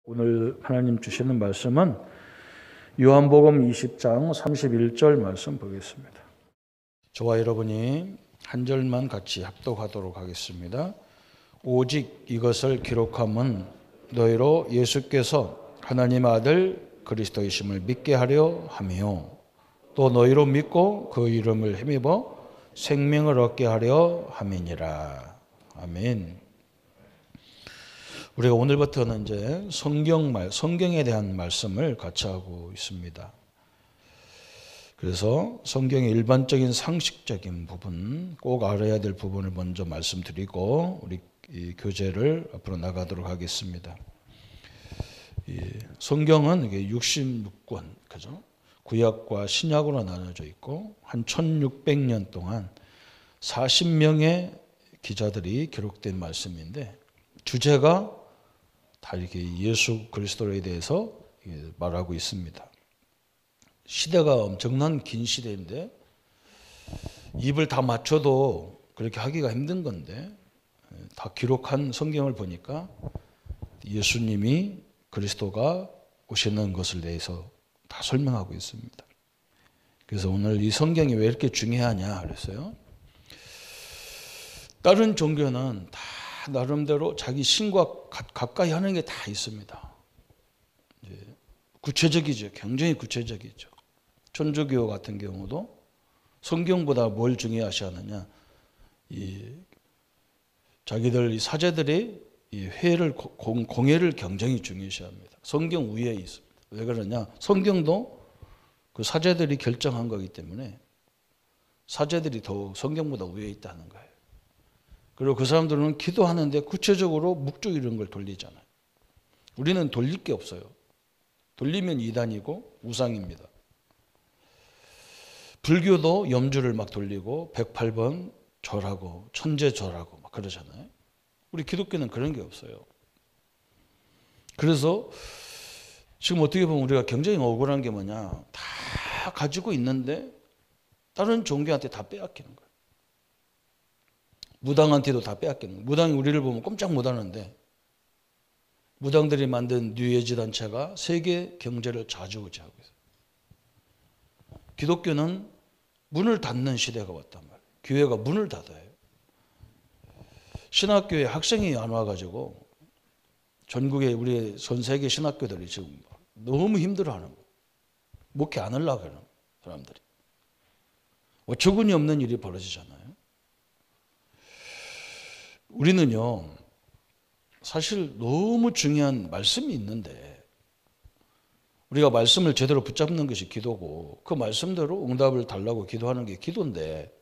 오늘 하나님 주시는 말씀은 요한복음 20장 31절 말씀 보겠습니다. 저와 여러분이 한 절만 같이 합독하도록 하겠습니다. 오직 이것을 기록함은 너희로 예수께서 하나님 아들 그리스도이심을 믿게 하려 함이요 또 너희로 믿고 그 이름을 힘입어 생명을 얻게 하려 함이니라. 아멘. 우리가 오늘부터는 이제 성경에 대한 말씀을 같이 하고 있습니다. 그래서 성경의 일반적인 상식적인 부분, 꼭 알아야 될 부분을 먼저 말씀드리고 우리 이 교재를 앞으로 나가도록 하겠습니다. 성경은 이게 66권, 그죠? 구약과 신약으로 나눠져 있고 한 1600년 동안 40명의 기자들이 기록된 말씀인데 주제가 다 이렇게 예수 그리스도에 대해서 말하고 있습니다. 시대가 엄청난 긴 시대인데 입을 다 맞춰도 그렇게 하기가 힘든 건데 다 기록한 성경을 보니까 예수님이 그리스도가 오시는 것을 대해서 다 설명하고 있습니다. 그래서 오늘 이 성경이 왜 이렇게 중요하냐 그랬어요. 다른 종교는 다 나름대로 자기 신과 가까이 하는 게 다 있습니다. 구체적이죠. 굉장히 구체적이죠. 천주교 같은 경우도 성경보다 뭘 중요시 하느냐. 자기들 이 사제들이 이 회를 공회를 굉장히 중요시합니다. 성경 위에 있습니다. 왜 그러냐? 성경도 그 사제들이 결정한 거기 때문에 사제들이 더 성경보다 위에 있다는 거예요. 그리고 그 사람들은 기도하는데 구체적으로 묵주 이런 걸 돌리잖아요. 우리는 돌릴 게 없어요. 돌리면 이단이고 우상입니다. 불교도 염주를 막 돌리고 108번 절하고 천재 절하고 막 그러잖아요. 우리 기독교는 그런 게 없어요. 그래서 지금 어떻게 보면 우리가 굉장히 억울한 게 뭐냐. 다 가지고 있는데 다른 종교한테 다 빼앗기는 거예요. 무당한테도 다 빼앗기는 거예요. 무당이 우리를 보면 꼼짝 못하는데 무당들이 만든 뉴에이지 단체가 세계 경제를 좌지우지하고 있어요. 기독교는 문을 닫는 시대가 왔단 말이에요. 교회가 문을 닫아요. 신학교에 학생이 안 와가지고 전국의 우리 전 세계 신학교들이 지금 너무 힘들어하는 거예요. 목회 안 하려고 하는 사람들이. 어처구니 없는 일이 벌어지잖아요. 우리는요, 사실 너무 중요한 말씀이 있는데 우리가 말씀을 제대로 붙잡는 것이 기도고 그 말씀대로 응답을 달라고 기도하는 게 기도인데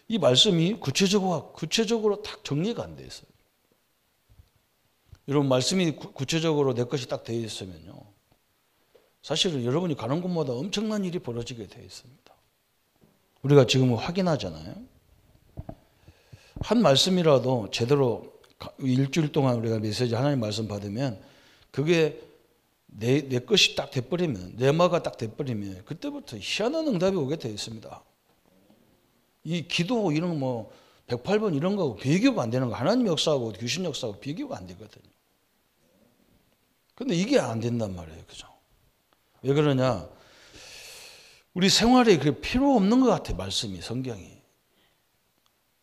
이 말씀이 구체적으로 딱 정리가 안 돼 있어요. 여러분 말씀이 구체적으로 내 것이 딱 되어 있으면요, 사실은 여러분이 가는 곳마다 엄청난 일이 벌어지게 되어 있습니다. 우리가 지금 확인하잖아요. 한 말씀이라도 제대로 일주일 동안 우리가 메시지 하나님 말씀 받으면 그게 내 것이 딱 돼버리면 내마가 딱 돼버리면 그때부터 희한한 응답이 오게 되어 있습니다. 이 기도 이런 뭐 108번 이런 거하고 비교가 안 되는 거. 하나님 역사하고 귀신 역사하고 비교가 안 되거든요. 근데 이게 안 된단 말이에요. 그죠? 왜 그러냐? 우리 생활에 그 필요 없는 것 같아. 말씀이 성경이.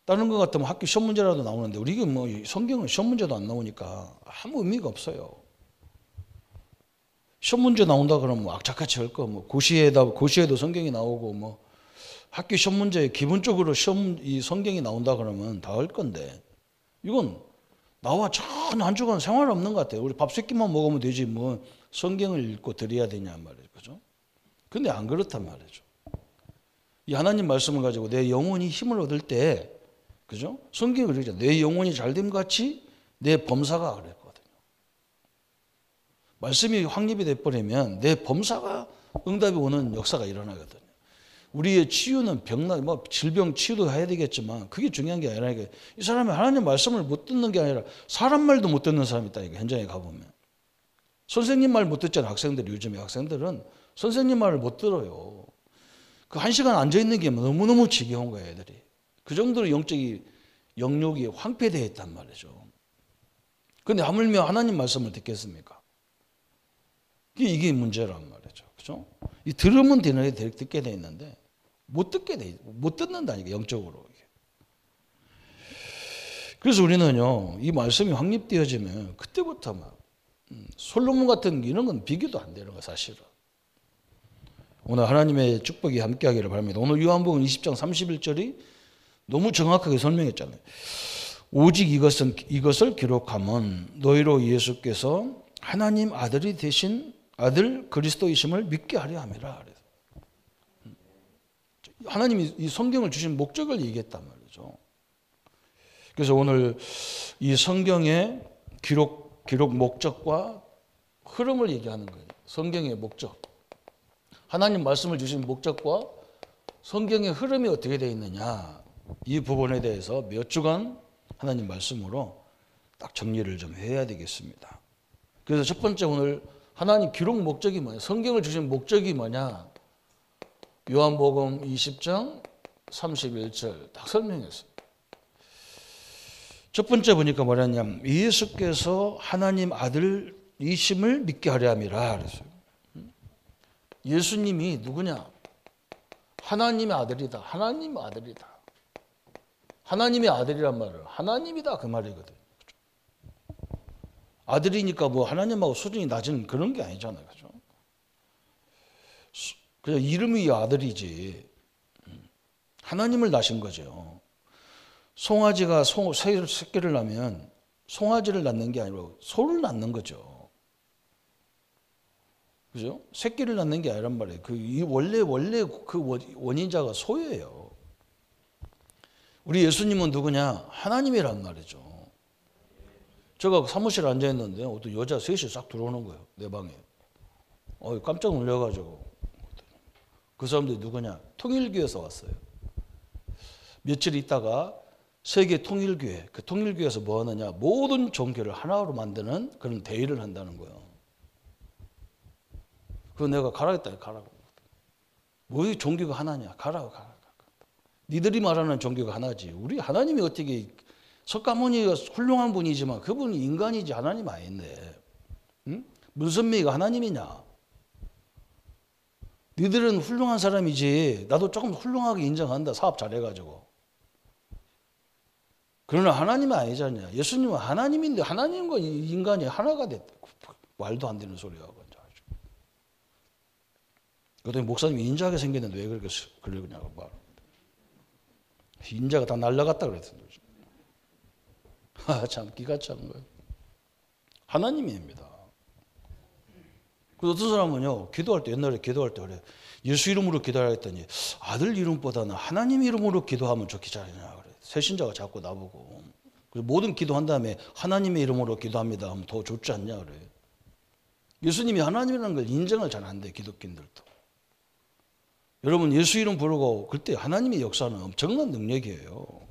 다른 것 같으면 학교 시험 문제라도 나오는데 우리가 뭐 성경은 시험 문제도 안 나오니까 아무 의미가 없어요. 시험 문제 나온다 그러면 뭐 악착같이 할 거, 뭐 고시에도 성경이 나오고 뭐 학교 시험 문제에 기본적으로 이 성경이 나온다 그러면 다 할 건데 이건 나와 전혀 한 주간 생활 없는 것 같아요. 우리 밥 세 끼만 먹으면 되지 뭐 성경을 읽고 드려야 되냐 말이에요. 그죠? 근데 안 그렇단 말이죠. 이 하나님 말씀을 가지고 내 영혼이 힘을 얻을 때 그죠? 성경이 그러죠. 내 영혼이 잘됨 같이 내 범사가 그랬거든요. 말씀이 확립이 돼버리면 내 범사가 응답이 오는 역사가 일어나거든요. 우리의 치유는 뭐 질병 치유도 해야 되겠지만 그게 중요한 게 아니라 이 사람이 하나님 말씀을 못 듣는 게 아니라 사람 말도 못 듣는 사람이 있다. 이거 현장에 가보면. 선생님 말 못 듣잖아요. 학생들이 요즘에 학생들은 선생님 말을 못 들어요. 그 1시간 앉아있는 게 너무너무 지겨운 거예요. 애들이. 그 정도로 영역이 황폐되어 있단 말이죠. 그런데 하물며 하나님 말씀을 듣겠습니까? 이게 문제란 말이죠. 그죠? 이 들으면 듣게 돼 있는데 못 듣는다니까, 영적으로. 그래서 우리는요, 이 말씀이 확립되어지면 그때부터 막 솔로몬 같은 이런 건 비교도 안 되는 거예요, 사실은. 오늘 하나님의 축복이 함께하기를 바랍니다. 오늘 요한복음 20장 31절이 너무 정확하게 설명했잖아요. 오직 이것을 기록하면 너희로 예수께서 하나님 아들이 되신 아들 그리스도이심을 믿게 하려 함이라. 하나님이 이 성경을 주신 목적을 얘기했단 말이죠. 그래서 오늘 이 성경의 기록 목적과 흐름을 얘기하는 거예요. 성경의 목적. 하나님 말씀을 주신 목적과 성경의 흐름이 어떻게 되어 있느냐. 이 부분에 대해서 몇 주간 하나님 말씀으로 딱 정리를 좀 해야 되겠습니다. 그래서 첫 번째 오늘 하나님 기록 목적이 뭐냐. 성경을 주신 목적이 뭐냐. 요한복음 20장 31절 딱 설명했어요. 첫 번째 보니까 뭐랬냐면 예수께서 하나님 아들이심을 믿게 하려 함이라 그랬어요. 예수님이 누구냐? 하나님의 아들이다. 하나님의 아들이다. 하나님의 아들이란 말을 하나님이다 그 말이거든요. 아들이니까 뭐 하나님하고 수준이 낮은 그런 게 아니잖아요. 그죠? 그냥 이름이 아들이지. 하나님을 낳으신 거죠. 송아지가 새끼를 낳으면 송아지를 낳는 게 아니라 소를 낳는 거죠. 그죠? 새끼를 낳는 게 아니란 말이에요. 원래 그 원인자가 소예요. 우리 예수님은 누구냐? 하나님이란 말이죠. 제가 사무실에 앉아 있는데 어떤 여자 셋이 싹 들어오는 거예요. 내 방에. 깜짝 놀라가지고. 그 사람들이 누구냐? 통일교에서 왔어요. 며칠 있다가 세계 통일교회, 그 통일교회에서 뭐 하느냐? 모든 종교를 하나로 만드는 그런 대회를 한다는 거예요. 그거 내가 가라 했다. 가라고. 뭐 종교가 하나냐? 가라고. 니들이 말하는 종교가 하나지. 우리 하나님이 어떻게 석가모니가 훌륭한 분이지만 그분이 인간이지 하나님 아닌데. 응? 문선미가 하나님이냐? 니들은 훌륭한 사람이지. 나도 조금 훌륭하게 인정한다. 사업 잘해가지고. 그러나 하나님은 아니잖냐. 예수님은 하나님인데 하나님과 인간이 하나가 됐다. 말도 안 되는 소리 하고. 그랬더니 목사님이 인자하게 생겼는데 왜 그렇게 그러냐고 말. 인자가 다 날라갔다 그랬더니. 참 기가 찬 거예요. 하나님입니다. 그래서 어떤 사람은요, 기도할 때, 옛날에 기도할 때 그래. 예수 이름으로 기도하라 했더니 아들 이름보다는 하나님 이름으로 기도하면 좋겠지 않냐 그래. 새신자가 자꾸 나보고. 그래서 모든 기도한 다음에 하나님의 이름으로 기도합니다 하면 더 좋지 않냐 그래. 예수님이 하나님이라는 걸 인정을 잘 안 돼, 기독교인들도. 여러분 예수 이름 부르고 그때 하나님의 역사는 엄청난 능력이에요.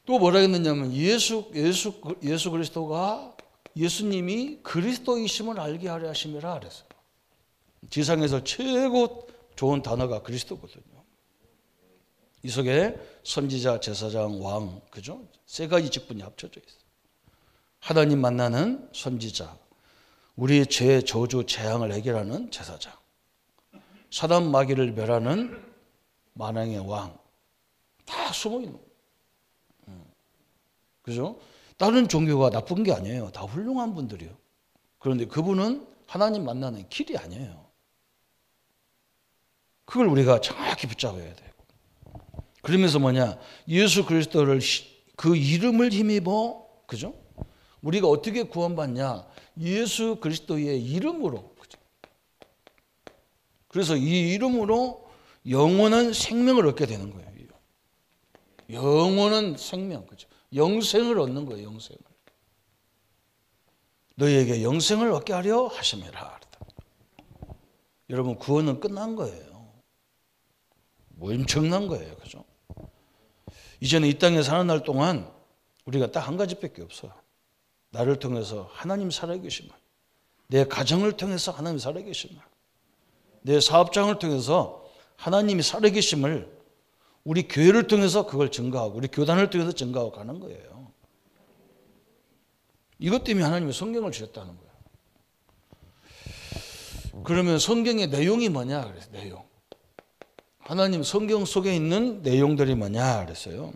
또 뭐라 했느냐면 예수 그리스도가 예수님이 그리스도이심을 알게 하려 하심이라 그랬어요. 지상에서 최고 좋은 단어가 그리스도거든요. 이 속에 선지자, 제사장, 왕, 그죠? 세 가지 직분이 합쳐져 있어요. 하나님 만나는 선지자, 우리의 죄, 저주, 재앙을 해결하는 제사장, 사단 마귀를 멸하는 만왕의 왕, 다 숨어 있는 거예요. 그죠? 다른 종교가 나쁜 게 아니에요. 다 훌륭한 분들이요. 그런데 그분은 하나님 만나는 길이 아니에요. 그걸 우리가 정확히 붙잡아야 돼요. 그러면서 뭐냐? 예수 그리스도를 그 이름을 힘입어, 그죠? 우리가 어떻게 구원받냐? 예수 그리스도의 이름으로. 그죠? 그래서 이 이름으로 영원한 생명을 얻게 되는 거예요. 영원한 생명, 그죠? 영생을 얻는 거예요, 영생을. 너희에게 영생을 얻게 하려 하심이라. 여러분, 구원은 끝난 거예요. 엄청난 거예요, 그죠? 이제는 이 땅에 사는 날 동안 우리가 딱 한 가지밖에 없어요. 나를 통해서 하나님 살아계심을, 내 가정을 통해서 하나님 살아계심을, 내 사업장을 통해서 하나님이 살아계심을, 우리 교회를 통해서 그걸 증거하고 우리 교단을 통해서 증거하고 가는 거예요. 이것 때문에 하나님이 성경을 주셨다는 거예요. 그러면 성경의 내용이 뭐냐 그래서 내용. 하나님 성경 속에 있는 내용들이 뭐냐 그랬어요.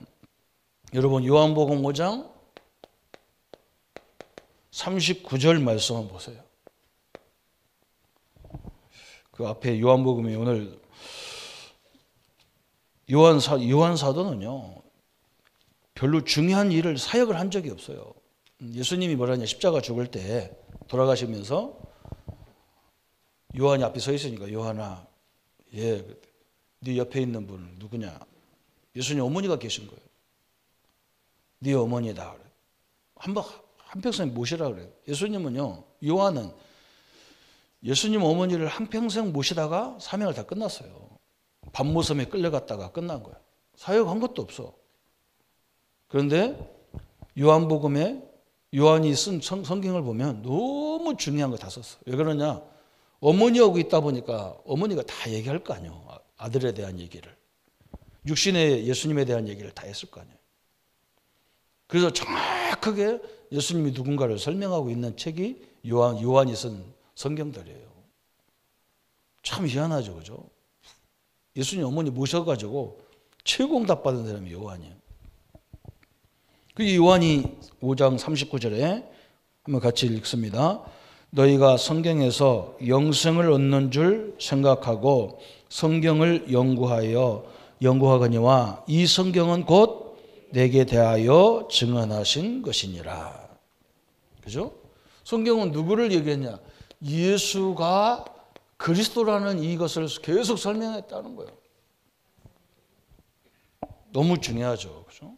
여러분 요한복음 5장 39절 말씀을 보세요. 그 앞에 요한복음이 오늘 요한 사도는요 별로 중요한 일을 사역을 한 적이 없어요. 예수님이 뭐라냐 십자가 죽을 때 돌아가시면서 요한이 앞에 서 있으니까 요한아, 네 옆에 있는 분은 누구냐? 예수님 어머니가 계신 거예요. 네 어머니다. 한평생 모시라 그래요. 예수님은요, 요한은 예수님 어머니를 한평생 모시다가 사명을 다 끝났어요. 밤모섬에 끌려갔다가 끝난 거예요. 사역한 것도 없어. 그런데 요한복음에 요한이 쓴 성경을 보면 너무 중요한 거 다 썼어. 왜 그러냐? 어머니하고 있다 보니까 어머니가 다 얘기할 거 아니에요. 아들에 대한 얘기를. 육신의 예수님에 대한 얘기를 다 했을 거 아니에요. 그래서 정확하게 예수님이 누군가를 설명하고 있는 책이 요한이 쓴 성경들이에요. 참 희한하죠, 그죠? 예수님 어머니 모셔가지고 최고응답 받은 사람이 요한이에요. 그 요한이 5장 39절에 한번 같이 읽습니다. 너희가 성경에서 영생을 얻는 줄 생각하고 성경을 연구하거니와 이 성경은 곧 내게 대하여 증언하신 것이니라. 그죠? 성경은 누구를 얘기했냐? 예수가 그리스도라는 이것을 계속 설명했다는 거예요. 너무 중요하죠. 그죠?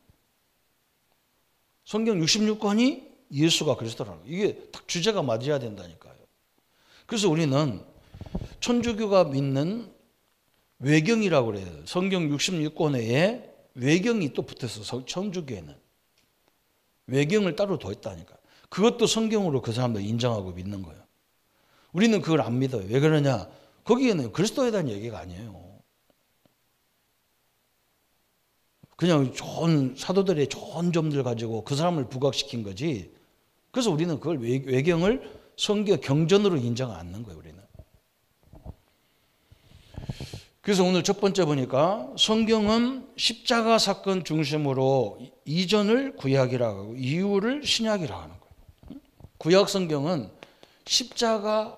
성경 66권이 예수가 그리스도라는 거예요. 이게 딱 주제가 맞아야 된다니까요. 그래서 우리는 천주교가 믿는 외경이라고 그래요. 성경 66권에 외경이 또 붙어서 천주교에는 외경을 따로 뒀다니까. 그것도 성경으로 그 사람들 인정하고 믿는 거예요. 우리는 그걸 안 믿어요. 왜 그러냐? 거기에는 그리스도에 대한 얘기가 아니에요. 그냥 좋은 사도들의 좋은 점들 가지고 그 사람을 부각시킨 거지. 그래서 우리는 그걸 외경을 성경 경전으로 인정 않는 거예요. 우리는. 그래서 오늘 첫 번째 보니까 성경은 십자가 사건 중심으로 이전을 구약이라고 하고 이후를 신약이라고 하는 거예요. 구약 성경은 십자가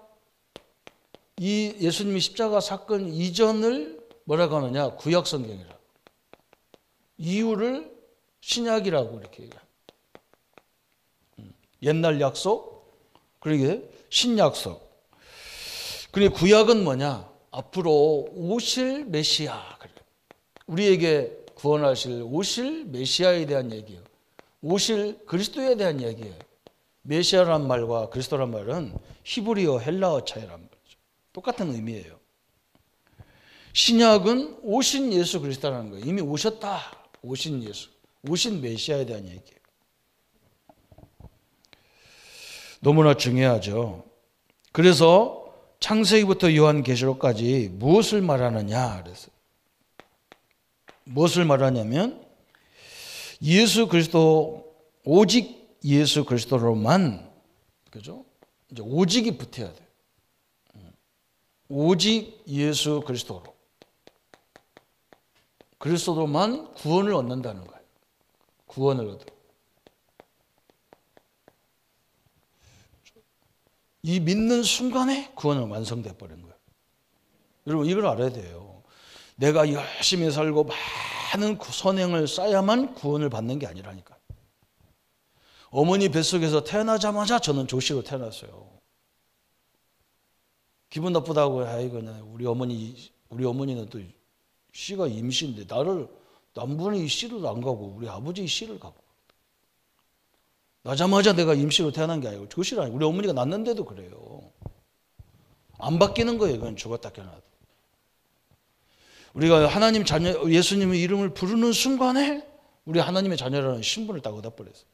이 예수님이 십자가 사건 이전을 뭐라고 하느냐? 구약 성경이라. 이후를 신약이라고 이렇게 얘기해요. 옛날 약속, 그러게 신약속. 그리고 구약은 뭐냐? 앞으로 오실 메시아. 우리에게 구원하실 오실 메시아에 대한 얘기예요. 오실 그리스도에 대한 얘기예요. 메시아란 말과 그리스도란 말은 히브리어 헬라어 차이란 말이죠. 똑같은 의미예요. 신약은 오신 예수 그리스도라는 거예요. 이미 오셨다. 오신 예수, 오신 메시아에 대한 얘기예요. 너무나 중요하죠. 그래서 창세기부터 요한계시록까지 무엇을 말하느냐 그랬어요. 무엇을 말하냐면 예수 그리스도, 오직 예수 그리스도로만, 그죠? 이제 오직이 붙어야 돼요. 오직 예수 그리스도로. 그리스도로만 구원을 얻는다는 거예요. 구원을 얻어. 이 믿는 순간에 구원은 완성돼 버린 거예요. 여러분 이걸 알아야 돼요. 내가 열심히 살고 많은 선행을 쌓아야만 구원을 받는 게 아니라니까. 어머니 뱃속에서 태어나자마자 저는 조씨로 태어났어요. 기분 나쁘다고 아이고 우리 어머니는 또 씨가 임신인데 남분이 씨를 안 가고 우리 아버지 씨를 가고. 나자마자 내가 임시로 태어난 게 아니고 조씨를 아니고 우리 어머니가 낳는데도 그래요. 안 바뀌는 거예요. 그건 죽었다 깨어나도. 우리가 하나님 자녀, 예수님의 이름을 부르는 순간에 우리 하나님의 자녀라는 신분을 딱 얻어버렸어요.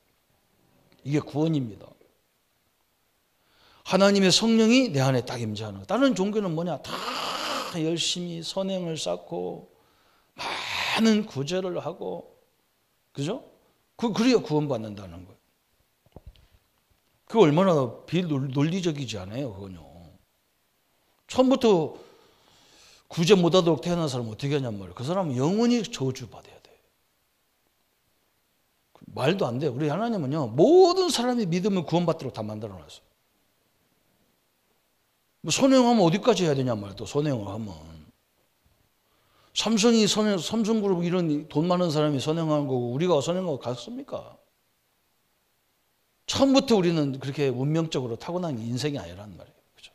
이게 구원입니다. 하나님의 성령이 내 안에 딱 임재하는 거. 다른 종교는 뭐냐? 다 열심히 선행을 쌓고 많은 구제를 하고, 그죠? 그래야 구원받는다는 거예요. 그거 얼마나 비논리적이지 않아요, 그건요. 처음부터 구제 못하도록 태어난 사람은 어떻게 하냔 말이에요. 그 사람은 영원히 저주받아야 돼. 말도 안 돼요. 우리 하나님은요, 모든 사람이 믿으면 구원받도록 다 만들어놨어요. 뭐 선행하면 어디까지 해야 되냐 말이에요. 또 선행을 하면. 삼성이 삼성그룹 이런 돈 많은 사람이 선행하는 거고 우리가 선행하고 같습니까? 처음부터 우리는 그렇게 운명적으로 타고난 인생이 아니란 말이에요. 그렇죠?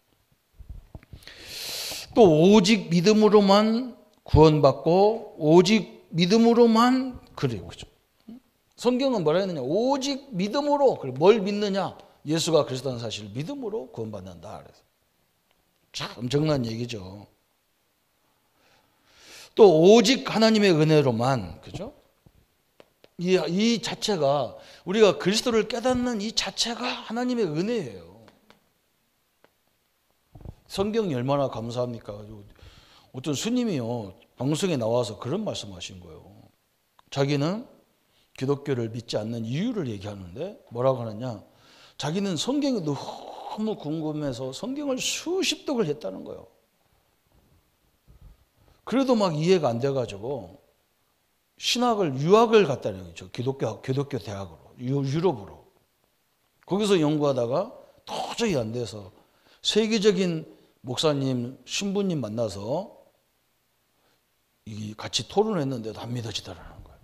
또 오직 믿음으로만 구원받고 오직 믿음으로만 그래요. 그렇죠? 성경은 뭐라 했느냐? 오직 믿음으로. 뭘 믿느냐? 예수가 그리스도라는 사실을 믿음으로 구원받는다. 그래서 참 엄청난 얘기죠. 또 오직 하나님의 은혜로만, 그죠? 이 자체가 우리가 그리스도를 깨닫는 이 자체가 하나님의 은혜예요. 성경이 얼마나 감사합니까? 어떤 스님이요 방송에 나와서 그런 말씀하신 거예요. 자기는 기독교를 믿지 않는 이유를 얘기하는데 뭐라고 하느냐? 자기는 성경이 너무 궁금해서 성경을 수십 독을 했다는 거예요. 그래도 막 이해가 안 돼가지고 유학을 갔다는 거죠. 기독교 대학으로, 유럽으로. 거기서 연구하다가 도저히 안 돼서 세계적인 목사님, 신부님 만나서 같이 토론을 했는데도 안 믿어지더라는 거예요.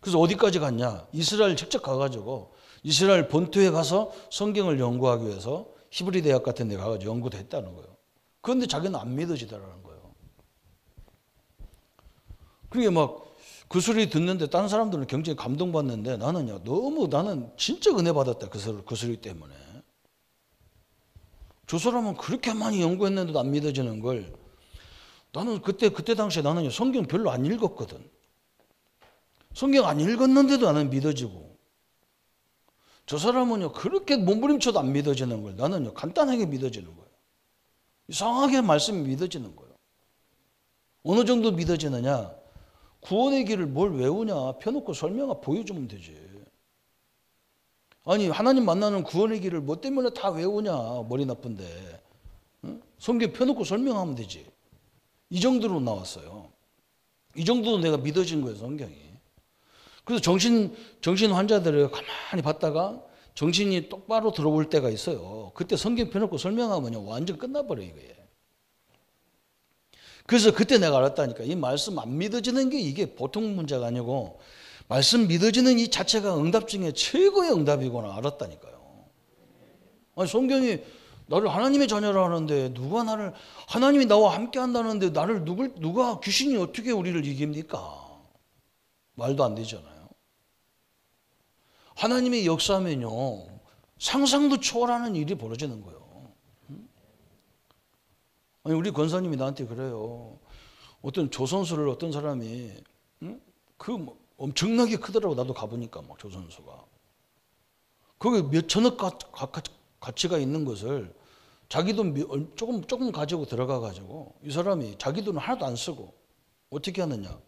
그래서 어디까지 갔냐? 이스라엘 직접 가가지고 이스라엘 본토에 가서 성경을 연구하기 위해서 히브리 대학 같은 데 가가지고 연구도 했다는 거예요. 그런데 자기는 안 믿어지더라는 거예요. 그게 막 그 소리 듣는데 다른 사람들은 굉장히 감동받는데 나는 진짜 은혜 받았다. 그 소리 때문에. 저 사람은 그렇게 많이 연구했는데도 안 믿어지는 걸 나는 그때 당시에 나는 성경 별로 안 읽었거든. 성경 안 읽었는데도 나는 믿어지고 저 사람은요 그렇게 몸부림쳐도 안 믿어지는 걸 나는요 간단하게 믿어지는 거예요. 이상하게 말씀이 믿어지는 거예요. 어느 정도 믿어지느냐? 구원의 길을 뭘 외우냐? 펴놓고 보여주면 되지. 아니 하나님 만나는 구원의 길을 뭐 때문에 다 외우냐? 머리 나쁜데. 응? 성경 펴놓고 설명하면 되지. 이 정도로 나왔어요. 이 정도로 내가 믿어진 거예요, 성경이. 그래서 정신 환자들을 가만히 봤다가 정신이 똑바로 들어올 때가 있어요. 그때 성경 펴놓고 설명하면 완전 끝나버려요, 이게. 그래서 그때 내가 알았다니까. 이 말씀 안 믿어지는 게 이게 보통 문제가 아니고 말씀 믿어지는 이 자체가 응답 중에 최고의 응답이구나 알았다니까요. 아니 성경이 나를 하나님의 자녀라 하는데 하나님이 나와 함께 한다는데 누가 귀신이 어떻게 우리를 이깁니까? 말도 안 되잖아요. 하나님의 역사하면요 상상도 초월하는 일이 벌어지는 거예요. 아니 우리 권사님이 나한테 그래요. 어떤 조선소를 어떤 사람이 엄청나게 크더라고. 나도 가보니까 막 조선소가 거기 몇 천억 가치가 있는 것을 자기 돈 조금 가지고 들어가 가지고 이 사람이 자기 돈을 하나도 안 쓰고 어떻게 하느냐?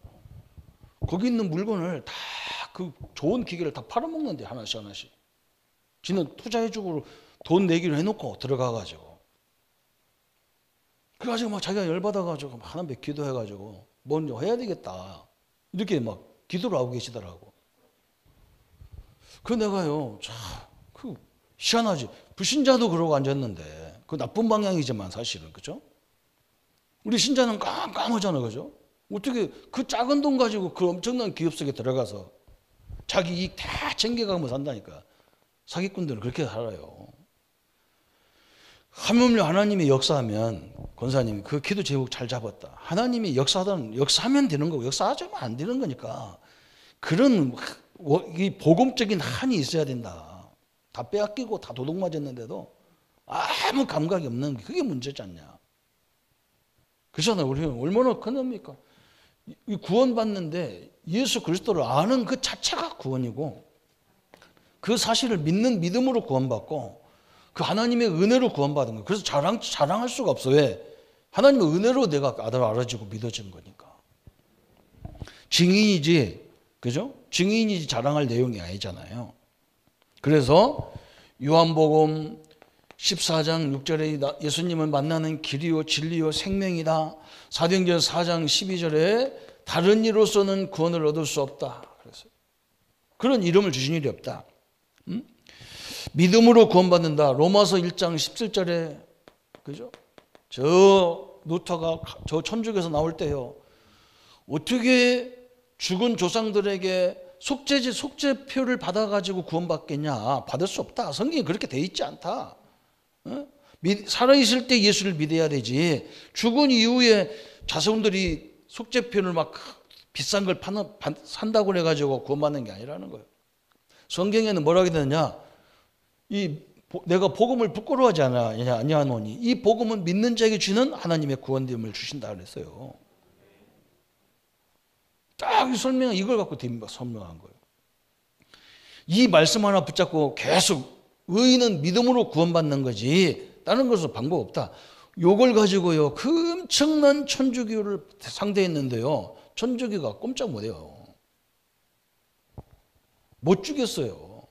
거기 있는 물건을 다 그 좋은 기계를 다 팔아먹는데 하나씩 지는 투자해주고 돈 내기로 해놓고 들어가 가지고. 그래가지고 막 자기가 열받아가지고 막 하나님 기도해가지고 먼저 해야 되겠다. 이렇게 막 기도를 하고 계시더라고. 그 내가요, 희한하지. 불신자도 그러고 앉았는데, 그 나쁜 방향이지만 사실은, 그죠? 우리 신자는 깜깜하잖아, 그죠? 어떻게 그 작은 돈 가지고 그 엄청난 기업 속에 들어가서 자기 이익 다 챙겨가면서 산다니까. 사기꾼들은 그렇게 살아요. 하물며 하나님이 역사하면 권사님이 그 기도 제목 잘 잡았다. 하나님이 역사하면 되는 거고 역사하지 않으면 안 되는 거니까 그런 이 복음적인 한이 있어야 된다. 다 빼앗기고 다 도둑 맞았는데도 아무 감각이 없는 게 그게 문제지 않냐. 그렇잖아요. 우리는 얼마나 큰 겁니까? 구원받는데 예수 그리스도를 아는 그 자체가 구원이고 그 사실을 믿는 믿음으로 구원받고 그 하나님의 은혜로 구원받은 거예요. 그래서 자랑할 수가 없어. 왜? 하나님의 은혜로 내가 알아지고 믿어진 거니까. 증인이지, 그죠? 증인이지 자랑할 내용이 아니잖아요. 그래서 요한복음 14장 6절에 예수님을 만나는 길이요 진리요 생명이다. 사도행전 4장 12절에 다른 이로서는 구원을 얻을 수 없다. 그래서 그런 이름을 주신 일이 없다. 믿음으로 구원받는다. 로마서 1장 17절에 그죠? 저 루터가 저 천국에서 나올 때요. 어떻게 죽은 조상들에게 속죄표를 받아가지고 구원받겠냐? 받을 수 없다. 성경에 그렇게 돼 있지 않다. 살아있을 때 예수를 믿어야 되지. 죽은 이후에 자손들이 속죄표를 막 비싼 걸 산다고 그래가지고 구원받는 게 아니라는 거예요. 성경에는 뭐라고 되느냐? 내가 복음을 부끄러워하지 아니하노니 이 복음은 믿는 자에게 주는 하나님의 구원됨을 주신다 그랬어요. 딱 설명 이걸 갖고 설명한 거예요. 이 말씀 하나 붙잡고 계속 의인은 믿음으로 구원받는 거지 다른 것은 방법 없다. 요걸 가지고요 그 엄청난 천주교를 상대했는데요 천주교가 꼼짝 못해요. 못 죽였어요.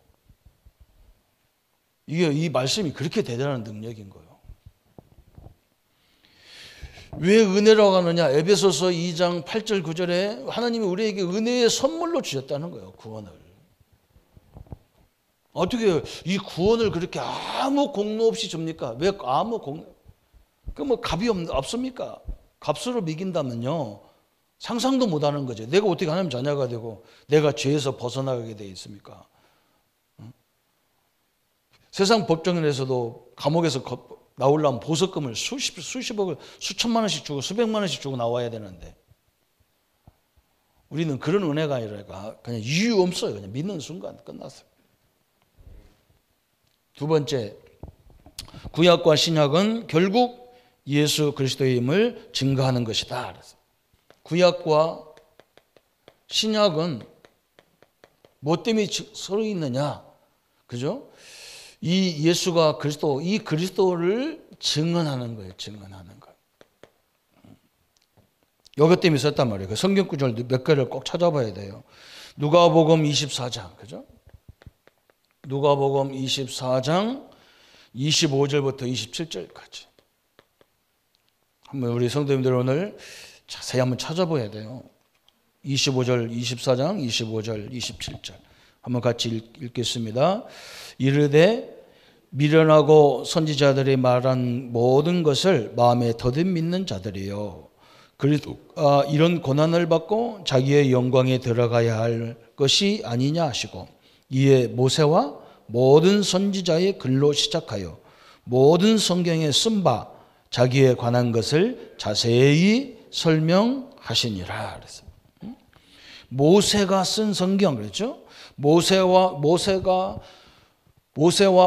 이 말씀이 그렇게 대단한 능력인 거예요. 왜 은혜라고 하느냐? 에베소서 2장 8절 9절에 하나님이 우리에게 은혜의 선물로 주셨다는 거예요. 구원을. 어떻게 이 구원을 그렇게 아무 공로 없이 줍니까? 왜 아무 공로? 뭐 값이 없습니까? 값으로 매긴다면요. 상상도 못하는 거죠. 내가 어떻게 하나님 자녀가 되고 내가 죄에서 벗어나가게 돼 있습니까? 세상 법정에서도 감옥에서 나오려면 보석금을 수십억을 수천만 원씩 주고 수백만 원씩 주고 나와야 되는데 우리는 그런 은혜가 아니라 그냥 이유 없어요. 그냥 믿는 순간 끝났어요. 두 번째, 구약과 신약은 결국 예수 그리스도의 힘을 증거하는 것이다. 그래서 구약과 신약은 뭐 때문에 서로 있느냐? 그죠? 이 예수가 그리스도, 이 그리스도를 증언하는 거예요. 증언하는 거. 이것 때문에 썼단 말이에요. 그 성경 구절 몇 개를 꼭 찾아봐야 돼요. 누가복음 24장, 그죠? 누가복음 24장 25절부터 27절까지. 한번 우리 성도님들 오늘 자세히 한번 찾아봐야 돼요. 25절, 24장, 25절, 27절. 한번 같이 읽겠습니다. 이르되 미련하고 선지자들이 말한 모든 것을 마음에 더듬 믿는 자들이요. 그리스도가 이런 고난을 받고 자기의 영광에 들어가야 할 것이 아니냐 하시고 이에 모세와 모든 선지자의 글로 시작하여 모든 성경에 쓴 바 자기에 관한 것을 자세히 설명하시니라. 그랬어요. 모세가 쓴 성경 그랬죠? 모세와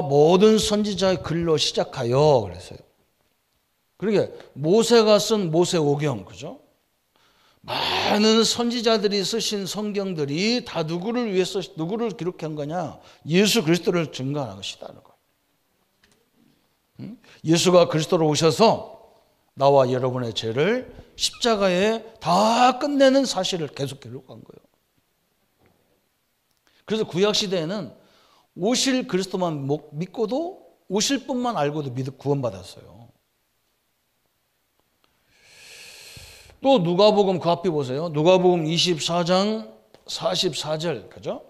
모든 선지자의 글로 시작하여 그랬어요. 그러니까 모세가 쓴 모세오경 그죠? 많은 선지자들이 쓰신 성경들이 다 누구를 위해서 누구를 기록한 거냐? 예수 그리스도를 증거하는 것이다는 거예요. 예수가 그리스도로 오셔서 나와 여러분의 죄를 십자가에 다 끝내는 사실을 계속 기록한 거예요. 그래서 구약 시대에는 오실 그리스도만 믿고도 오실 분만 알고도 구원받았어요. 또 누가복음 그 앞에 보세요. 누가복음 24장 44절 그죠?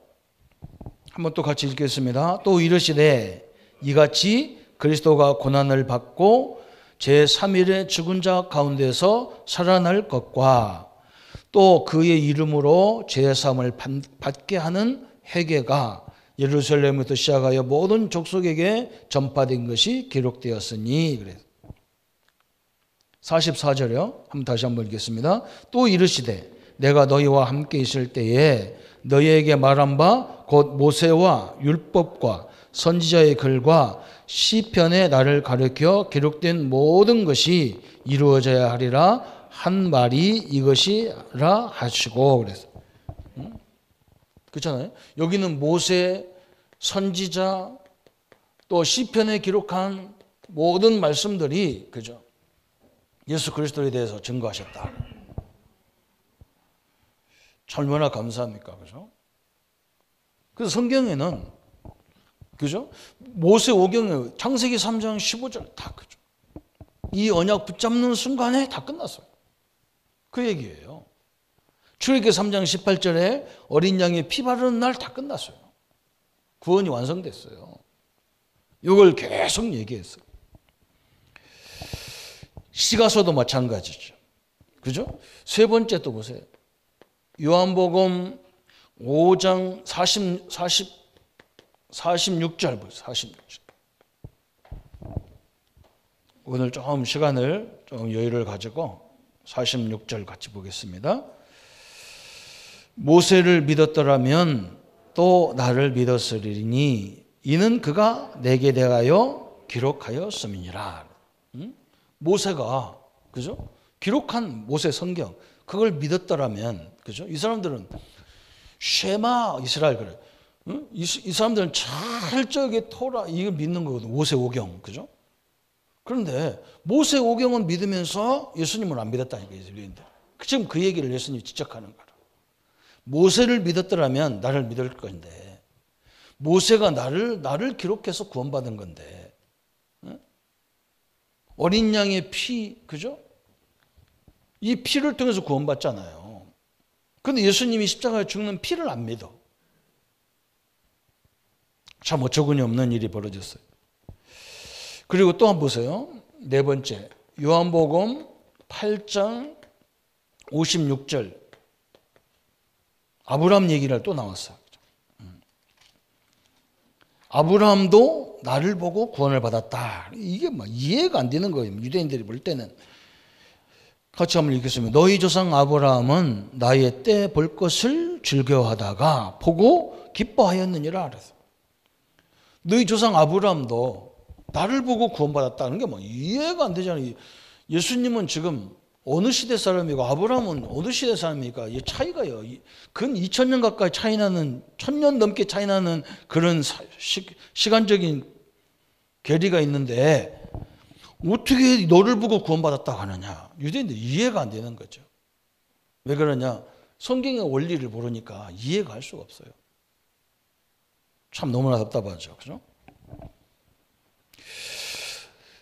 한번 또 같이 읽겠습니다. 또 이르시되 이같이 그리스도가 고난을 받고 제3일에 죽은 자 가운데서 살아날 것과 또 그의 이름으로 죄사함을 받게 하는 회개가 예루살렘부터 시작하여 모든 족속에게 전파된 것이 기록되었으니 그래서 44절이요. 다시 한번 읽겠습니다. 또 이르시되 내가 너희와 함께 있을 때에 너희에게 말한 바 곧 모세와 율법과 선지자의 글과 시편에 나를 가르쳐 기록된 모든 것이 이루어져야 하리라 한 말이 이것이라 하시고 그래서 그렇잖아요. 여기는 모세, 선지자 또 시편에 기록한 모든 말씀들이 그죠? 예수 그리스도에 대해서 증거하셨다. 얼마나 감사합니까? 그죠? 그래서 성경에는 그죠? 모세오경에 창세기 3장 15절 다 그죠? 이 언약 붙잡는 순간에 다 끝났어요. 그 얘기예요. 출애굽기 3장 18절에 어린 양의 피 바르는 날 다 끝났어요. 구원이 완성됐어요. 이걸 계속 얘기했어요. 시가서도 마찬가지죠. 그죠? 세 번째 또 보세요. 요한복음 5장 46절 보세요. 46절. 오늘 좀 시간을 좀 여유를 가지고 46절 같이 보겠습니다. 모세를 믿었더라면 또 나를 믿었으리니 이는 그가 내게 대하여 기록하였음이니라. 모세가 그죠? 기록한 모세 성경 그걸 믿었더라면 그죠? 이 사람들은 쉐마 이스라엘 그래. 이 사람들은 철저하게 토라 이걸 믿는 거거든. 모세오경 그죠? 그런데 모세오경은 믿으면서 예수님을 안 믿었다니까 이스라엘인들. 지금 그 얘기를 예수님이 지적하는 거라. 모세를 믿었더라면 나를 믿을 건데 모세가 나를 기록해서 구원받은 건데 어린 양의 피 그죠? 이 피를 통해서 구원받잖아요. 그런데 예수님이 십자가에 죽는 피를 안 믿어. 참 어처구니 없는 일이 벌어졌어요. 그리고 또 한번 보세요. 네 번째 요한복음 8장 56절 아브라함 얘기를 또 나왔어요. 아브라함도 나를 보고 구원을 받았다. 이게 막 이해가 안 되는 거예요. 유대인들이 볼 때는. 같이 한번 읽겠습니다. 너희 조상 아브라함은 나의 때 볼 것을 즐겨하다가 보고 기뻐하였느니라. 그래서 너희 조상 아브라함도 나를 보고 구원받았다는 게 뭐 이해가 안 되잖아요. 예수님은 지금 어느 시대 사람이고 아브라함은 어느 시대 사람입니까? 이 차이가요. 근 2000년 가까이 차이 나는 1000년 넘게 차이 나는 그런 시간적인 괴리가 있는데 어떻게 너를 보고 구원받았다고 하느냐. 유대인들 이해가 안 되는 거죠. 왜 그러냐. 성경의 원리를 모르니까 이해가 할 수가 없어요. 참 너무나 답답하죠. 그죠?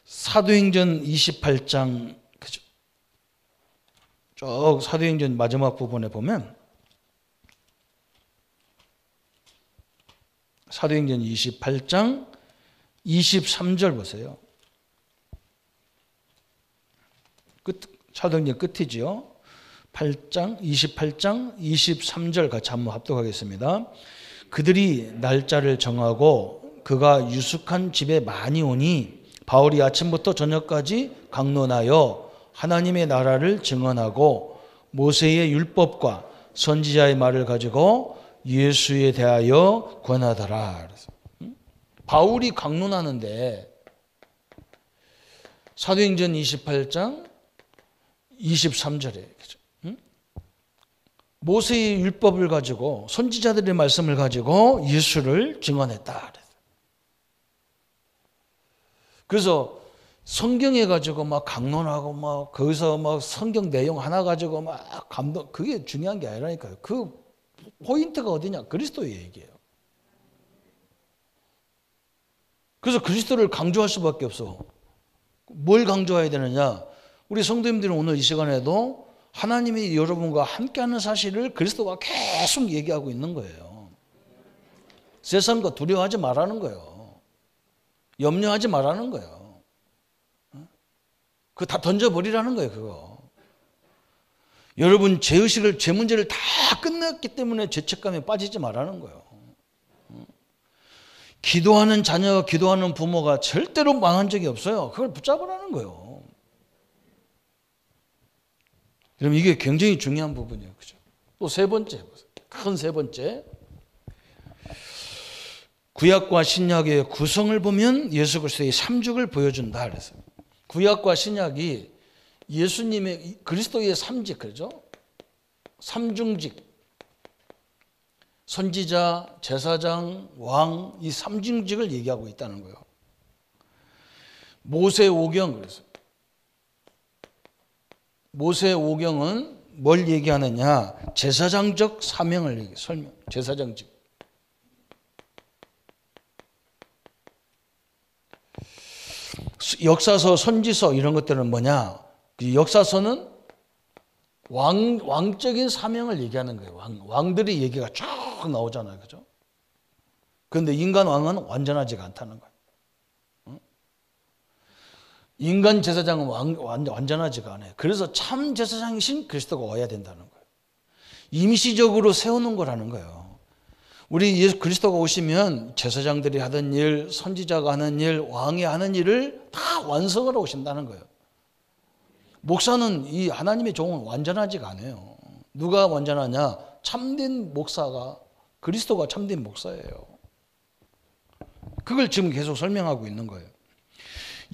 사도행전 28장 그죠? 쭉 사도행전 마지막 부분에 보면 사도행전 28장 23절 보세요. 사도행전 끝이지요. 28장 23절 같이 한번 합독하겠습니다. 그들이 날짜를 정하고 그가 유숙한 집에 많이 오니 바울이 아침부터 저녁까지 강론하여 하나님의 나라를 증언하고 모세의 율법과 선지자의 말을 가지고 예수에 대하여 권하더라. 그래서 바울이 강론하는데 사도행전 28장 23절에 모세의 율법을 가지고 선지자들의 말씀을 가지고 예수를 증언했다. 그래서 성경에 가지고 막 강론하고 막 거기서 막 성경 내용 하나 가지고 막 감동 그게 중요한 게 아니라니까요. 그 포인트가 어디냐? 그리스도의 얘기예요. 그래서 그리스도를 강조할 수밖에 없어. 뭘 강조해야 되느냐? 우리 성도님들은 오늘 이 시간에도 하나님이 여러분과 함께하는 사실을 그리스도가 계속 얘기하고 있는 거예요. 세상과 두려워하지 말라는 거예요. 염려하지 말라는 거예요. 그거 다 던져버리라는 거예요. 그거. 여러분 죄의식을 죄 문제를 다 끝냈기 때문에 죄책감에 빠지지 말라는 거예요. 기도하는 자녀와 기도하는 부모가 절대로 망한 적이 없어요. 그걸 붙잡으라는 거예요. 그럼 이게 굉장히 중요한 부분이에요. 그죠? 또 세 번째, 큰 세 번째. 구약과 신약의 구성을 보면 예수 그리스도의 삼죽을 보여준다. 그래서 구약과 신약이 예수님의 그리스도의 삼직, 그죠? 삼중직. 선지자, 제사장, 왕, 이 삼중직을 얘기하고 있다는 거예요. 모세오경, 그래서. 모세오경은 뭘 얘기하느냐? 제사장적 사명을 설명. 제사장직. 역사서, 선지서 이런 것들은 뭐냐? 그 역사서는 왕적인 사명을 얘기하는 거예요. 왕들의 얘기가 쭉 나오잖아요. 그죠? 그런데 인간 왕은 완전하지가 않다는 거예요. 인간 제사장은 완전하지가 않아요. 그래서 참 제사장이신 그리스도가 와야 된다는 거예요. 임시적으로 세우는 거라는 거예요. 우리 예수 그리스도가 오시면 제사장들이 하던 일, 선지자가 하는 일, 왕이 하는 일을 다 완성하러 오신다는 거예요. 목사는 이 하나님의 종은 완전하지가 않아요. 누가 완전하냐? 참된 목사가, 그리스도가 참된 목사예요. 그걸 지금 계속 설명하고 있는 거예요.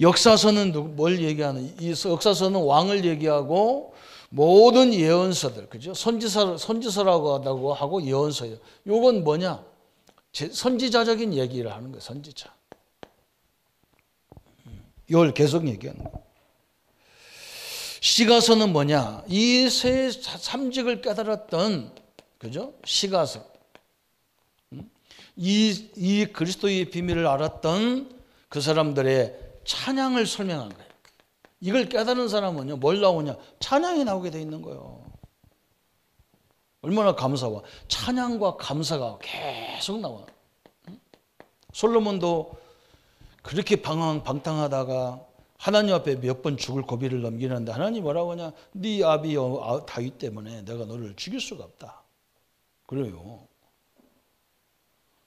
역사서는 뭘 얘기하는? 이 역사서는 왕을 얘기하고 모든 예언서들, 그죠? 선지서라고 하고 예언서예요. 요건 뭐냐? 선지자적인 얘기를 하는 거예요. 선지자. 이걸 계속 얘기하는 거예요. 시가서는 뭐냐? 이 세 삼직을 깨달았던, 그죠? 시가서. 이 그리스도의 비밀을 알았던 그 사람들의 찬양을 설명한 거예요. 이걸 깨달은 사람은요, 뭘 나오냐? 찬양이 나오게 돼 있는 거예요. 얼마나 감사와 찬양과 감사가 계속 나와. 솔로몬도 그렇게 방탕하다가 하나님 앞에 몇 번 죽을 고비를 넘기는데 하나님 뭐라고 하냐? 네 아비 다윗 때문에 내가 너를 죽일 수가 없다. 그래요.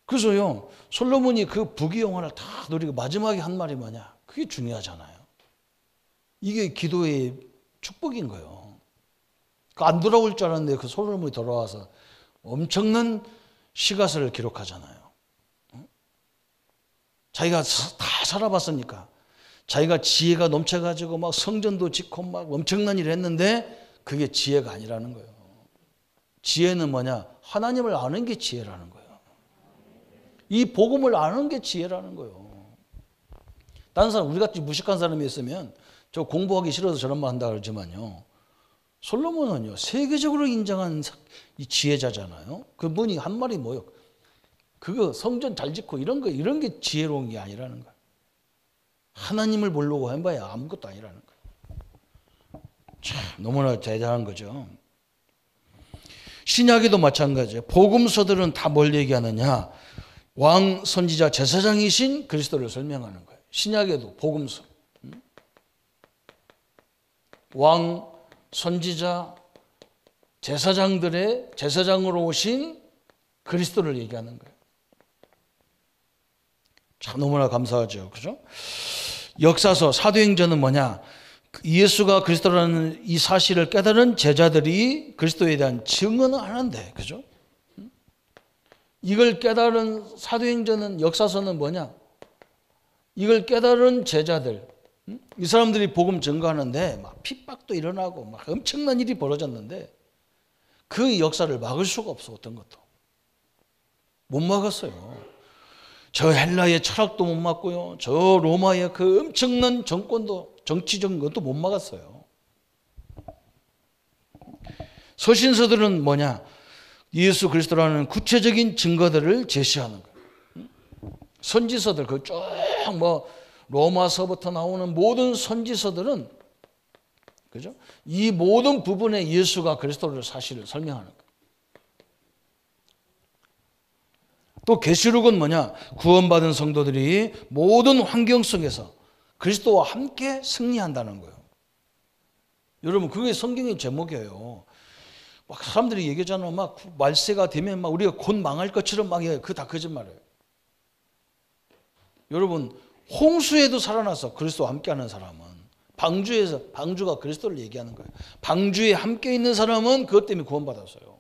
그래서요, 솔로몬이 그 부귀영화를 다 누리고 마지막에 한 말이 뭐냐? 그게 중요하잖아요. 이게 기도의 축복인 거예요. 안 돌아올 줄 알았는데 그 솔로몬이 돌아와서 엄청난 시가서를 기록하잖아요. 자기가 다 살아봤으니까. 자기가 지혜가 넘쳐가지고 막 성전도 짓고 막 엄청난 일을 했는데 그게 지혜가 아니라는 거예요. 지혜는 뭐냐? 하나님을 아는 게 지혜라는 거예요. 이 복음을 아는 게 지혜라는 거예요. 다른 사람, 우리같이 무식한 사람이 있으면 저 공부하기 싫어서 저런 말 한다 그러지만요. 솔로몬은요, 세계적으로 인정한 이 지혜자잖아요. 그분이 한 말이 뭐예요? 그거 성전 잘 짓고 이런 게 지혜로운 게 아니라는 거예요. 하나님을 모르고 해봐야 아무것도 아니라는 거예요. 참, 너무나 대단한 거죠. 신약에도 마찬가지예요. 복음서들은 다 뭘 얘기하느냐? 왕, 선지자, 제사장이신 그리스도를 설명하는 거예요. 신약에도 복음서. 왕, 선지자, 제사장들의 제사장으로 오신 그리스도를 얘기하는 거예요. 참 너무나 감사하죠. 그죠? 역사서, 사도행전은 뭐냐? 예수가 그리스도라는 이 사실을 깨달은 제자들이 그리스도에 대한 증언을 하는데, 그죠? 이걸 깨달은 사도행전은, 역사서는 뭐냐? 이걸 깨달은 제자들, 이 사람들이 복음 증거하는데 막 핍박도 일어나고 막 엄청난 일이 벌어졌는데 그 역사를 막을 수가 없어. 어떤 것도 못 막았어요. 저 헬라의 철학도 못 막고요, 저 로마의 그 엄청난 정권도, 정치적인 것도 못 막았어요. 서신서들은 뭐냐? 예수 그리스도라는 구체적인 증거들을 제시하는 거예요. 선지서들, 그 쭉 뭐 로마서부터 나오는 모든 선지서들은, 그죠? 이 모든 부분에 예수가 그리스도를 사실을 설명하는 거예요. 또 계시록은 뭐냐? 구원받은 성도들이 모든 환경 속에서 그리스도와 함께 승리한다는 거예요. 여러분, 그게 성경의 제목이에요. 막 사람들이 얘기하잖아. 막 말세가 되면 막 우리가 곧 망할 것처럼 막 해. 그거 다 거짓말이에요. 여러분, 홍수에도 살아나서 그리스도와 함께하는 사람은, 방주가 그리스도를 얘기하는 거예요. 방주에 함께 있는 사람은 그것 때문에 구원받았어요.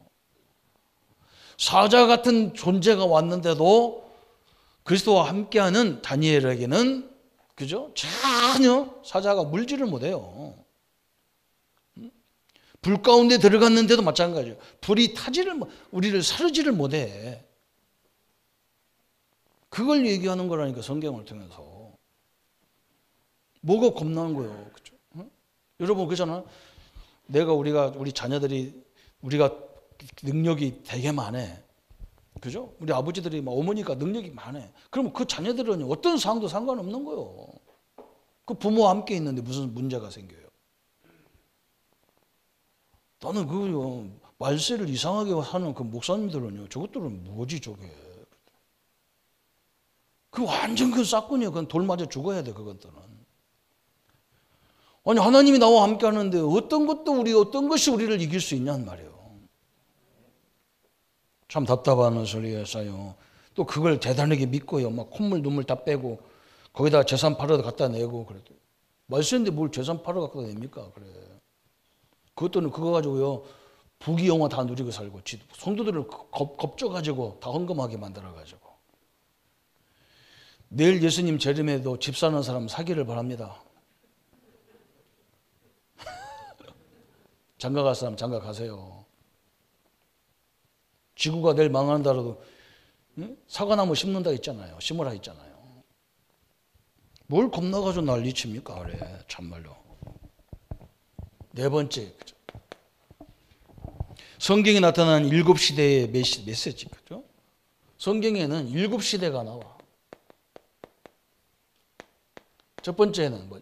사자 같은 존재가 왔는데도 그리스도와 함께하는 다니엘에게는, 그죠? 전혀 사자가 물지를 못해요. 불 가운데 들어갔는데도 마찬가지예요. 불이 우리를 사르지를 못해. 그걸 얘기하는 거라니까, 성경을 통해서. 뭐가 겁나는 거예요, 그죠? 여러분, 그잖아. 우리 자녀들이, 우리가 능력이 되게 많아. 그죠? 우리 아버지들이, 어머니가 능력이 많아. 그럼 그 자녀들은 어떤 상황도 상관없는 거예요. 그 부모와 함께 있는데 무슨 문제가 생겨요? 나는 그 말세를 이상하게 하는 그 목사님들은요, 저것들은 뭐지 저게? 그 완전 그 싹군이야. 그건 돌 맞아 죽어야 돼 그것들은. 아니 하나님이 나와 함께 하는데 어떤 것이 우리를 이길 수 있냔 말이에요. 참 답답한 소리였어요. 또 그걸 대단하게 믿고요. 막 콧물 눈물 다 빼고 거기다 재산 팔아 갖다 내고 그래도 말세인데 뭘 재산 팔아 갖다 냅니까? 그래. 그것들은 그거 가지고요. 부귀영화 다 누리고 살고 성도들을 겁줘가지고 다 헌금하게 만들어가지고 내일 예수님 재림에도 집 사는 사람 사기를 바랍니다. 장가갈 사람 장가 가세요. 지구가 내일 망한다라도 사과나무 심는다 했잖아요. 심으라 했잖아요. 뭘 겁나가지고 난리칩니까? 그래 참말로. 네 번째, 그죠? 성경에 나타난 7시대의 메시지, 그죠? 성경에는 7시대가 나와. 첫 번째는 뭐?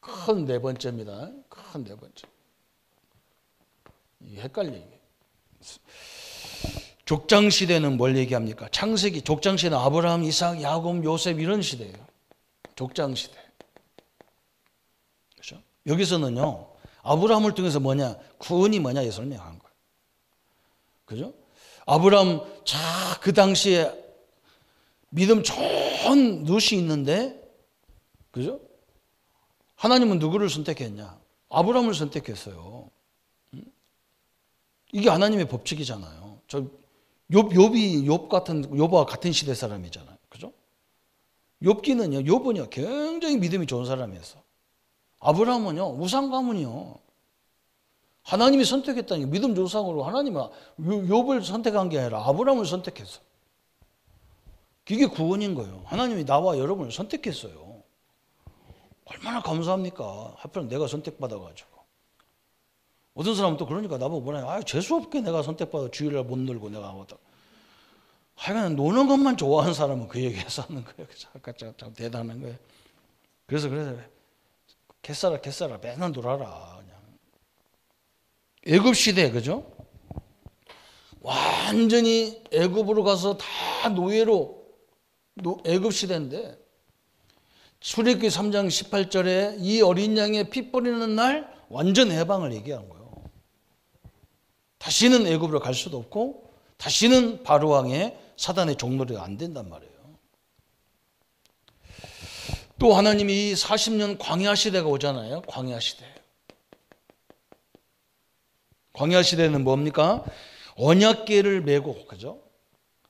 큰 네 번째입니다. 큰 네 번째. 헷갈리게. 족장 시대는 뭘 얘기합니까? 창세기, 족장 시대는 아브라함, 이삭, 야곱, 요셉 이런 시대예요. 족장 시대. 그렇죠? 여기서는요. 아브라함을 통해서 뭐냐? 구원이 뭐냐? 이 설명한 거예요. 그죠? 아브라함 그 당시에 믿음 좋은 룻이 있는데 그죠? 하나님은 누구를 선택했냐? 아브라함을 선택했어요. 이게 하나님의 법칙이잖아요. 욥과 같은 시대 사람이잖아요. 그죠? 욥은요 굉장히 믿음이 좋은 사람이었어. 아브라함은요 우상 가문이요. 하나님이 선택했다니 믿음 조상으로 하나님이 욥을 선택한 게 아니라 아브라함을 선택했어. 이게 구원인 거예요. 하나님이 나와 여러분을 선택했어요. 얼마나 감사합니까? 하필 내가 선택받아가지고. 어떤 사람은 또 그러니까 나보고 뭐냐, 재수없게 내가 선택받아 주일날 못 놀고 내가 왔다. 하여간 노는 것만 좋아하는 사람은 그 얘기해서 하는 거예요. 참 대단한 거예요. 그래서 개싸라 맨날 놀아라. 그냥. 애굽 시대 그죠? 완전히 애굽으로 가서 다 노예로 애굽 시대인데 출애굽기 3장 18절에 이 어린 양의 피 뿌리는 날 완전 해방을 얘기한 거예요. 다시는 애굽으로 갈 수도 없고 다시는 바로 왕의 사단의 종노래가 안 된단 말이에요. 또 하나님이 40년 광야 시대가 오잖아요. 광야 시대. 광야 시대는 뭡니까? 언약궤를 메고 그죠?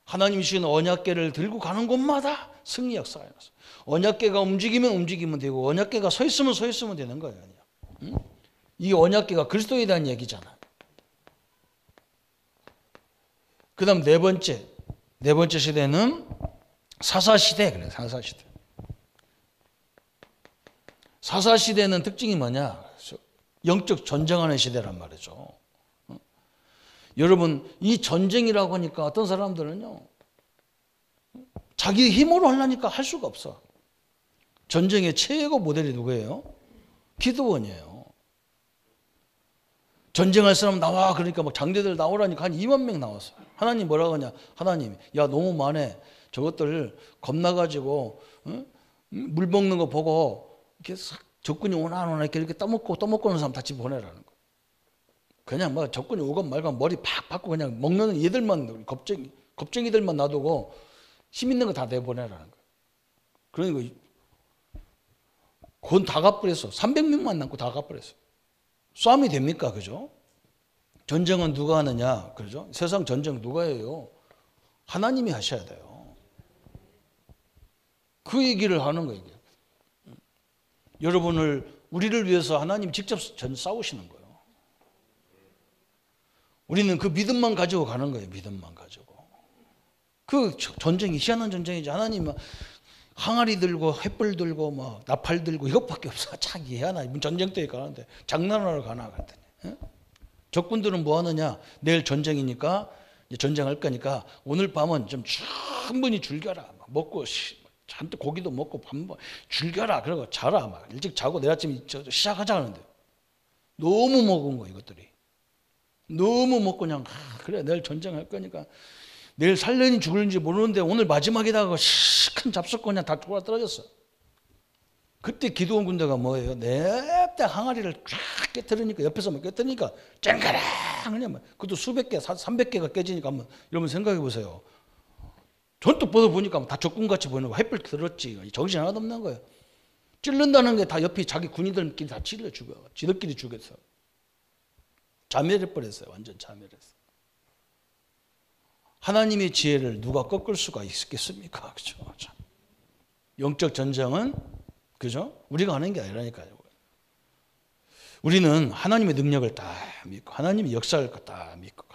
하나님이 주신 언약궤를 들고 가는 곳마다 승리 역사가 일어났어요. 언약궤가 움직이면 되고 언약궤가 서 있으면 되는 거예요. 응? 이 언약궤가 그리스도에 대한 얘기잖아. 그 다음 네 번째 시대는 사사시대. 그래, 사사시대. 사사시대는 특징이 뭐냐? 영적 전쟁하는 시대란 말이죠. 여러분, 이 전쟁이라고 하니까 어떤 사람들은요, 자기 힘으로 하려니까 할 수가 없어. 전쟁의 최고 모델이 누구예요? 기드온이에요. 전쟁할 사람 나와. 그러니까 막 장대들 나오라니까 한 2만 명 나왔어. 하나님 뭐라고 하냐? 하나님, 야, 너무 많네. 저것들 겁나가지고, 물 먹는 거 보고, 이렇게 적군이 오나 안 오나 이렇게 떠먹고 오는 사람 다 집 보내라는 거. 그냥 뭐 적군이 오건 말건 머리 팍 박고 그냥 먹는 얘들만, 겁쟁이들만 놔두고 힘 있는 거 다 내보내라는 거. 그러니까 곧 다 갚으랬어. 300명만 남고 다 갚으랬어. 싸움이 됩니까? 그죠? 전쟁은 누가 하느냐? 그죠? 세상 전쟁 누가 해요? 하나님이 하셔야 돼요. 그 얘기를 하는 거예요. 우리를 위해서 하나님 직접 싸우시는 거예요. 우리는 그 믿음만 가지고 가는 거예요. 믿음만 가지고. 그 전쟁이 희한한 전쟁이지. 하나님은 항아리 들고 횃불 들고 뭐 나팔 들고 이것밖에 없어. 참 희한하지. 전쟁터에 가는데 장난하러 가나 그랬더니. 예? 적군들은 뭐 하느냐? 내일 전쟁이니까 전쟁할 거니까 오늘 밤은 좀 충분히 즐겨라. 먹고 잔뜩 고기도 먹고 밥 즐겨라. 그러고 자라. 막 일찍 자고 내일 아침에 시작하자 하는데 너무 먹은 거 이것들이. 너무 먹고 그냥 그래 내일 전쟁할 거니까 내일 살려니 죽을지 모르는데 오늘 마지막이다 하고 시큰 잡숫고 그냥 다 죽어 떨어졌어. 그때 기드온 군대가 뭐예요? 냅다 항아리를 쫙 깨뜨리니까 옆에서 막 깨뜨리니까 쨍가랑 그냥 그것도 수백 개, 300개가 깨지니까 한번 여러분 생각해 보세요. 전투 보니까 다 적군같이 보이는 거 햇불 들었지. 정신 하나도 없는 거예요. 찔른다는 게 다 옆에 자기 군인들끼리 다 찔러 죽어요. 지들끼리 죽였어. 자멸해 버렸어요. 완전 자멸했어. 하나님의 지혜를 누가 꺾을 수가 있겠습니까? 그죠? 영적 전쟁은 그죠? 우리가 하는 게 아니라니까요. 우리는 하나님의 능력을 다 믿고 하나님의 역사를 다 믿고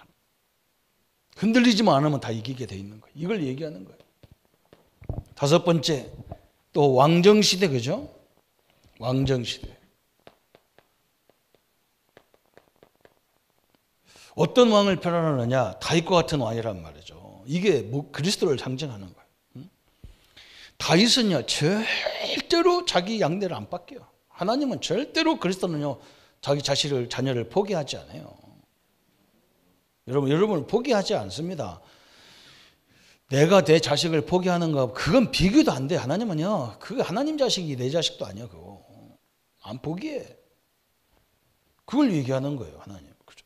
흔들리지만 않으면 다 이기게 돼 있는 거예요. 이걸 얘기하는 거예요. 다섯 번째, 또 왕정시대, 그죠? 왕정시대. 어떤 왕을 표현하느냐? 다윗과 같은 왕이란 말이죠. 이게 그리스도를 상징하는 거예요. 다윗은요, 절대로 자기 양대를 안 뺏겨요. 하나님은 절대로 그리스도는요, 자기 자녀를 포기하지 않아요. 여러분을 포기하지 않습니다. 내가 내 자식을 포기하는 거 그건 비교도 안 돼. 하나님은요. 그거 하나님 자식이 내 자식도 아니야. 그거 안 포기해. 그걸 얘기하는 거예요. 하나님. 그죠?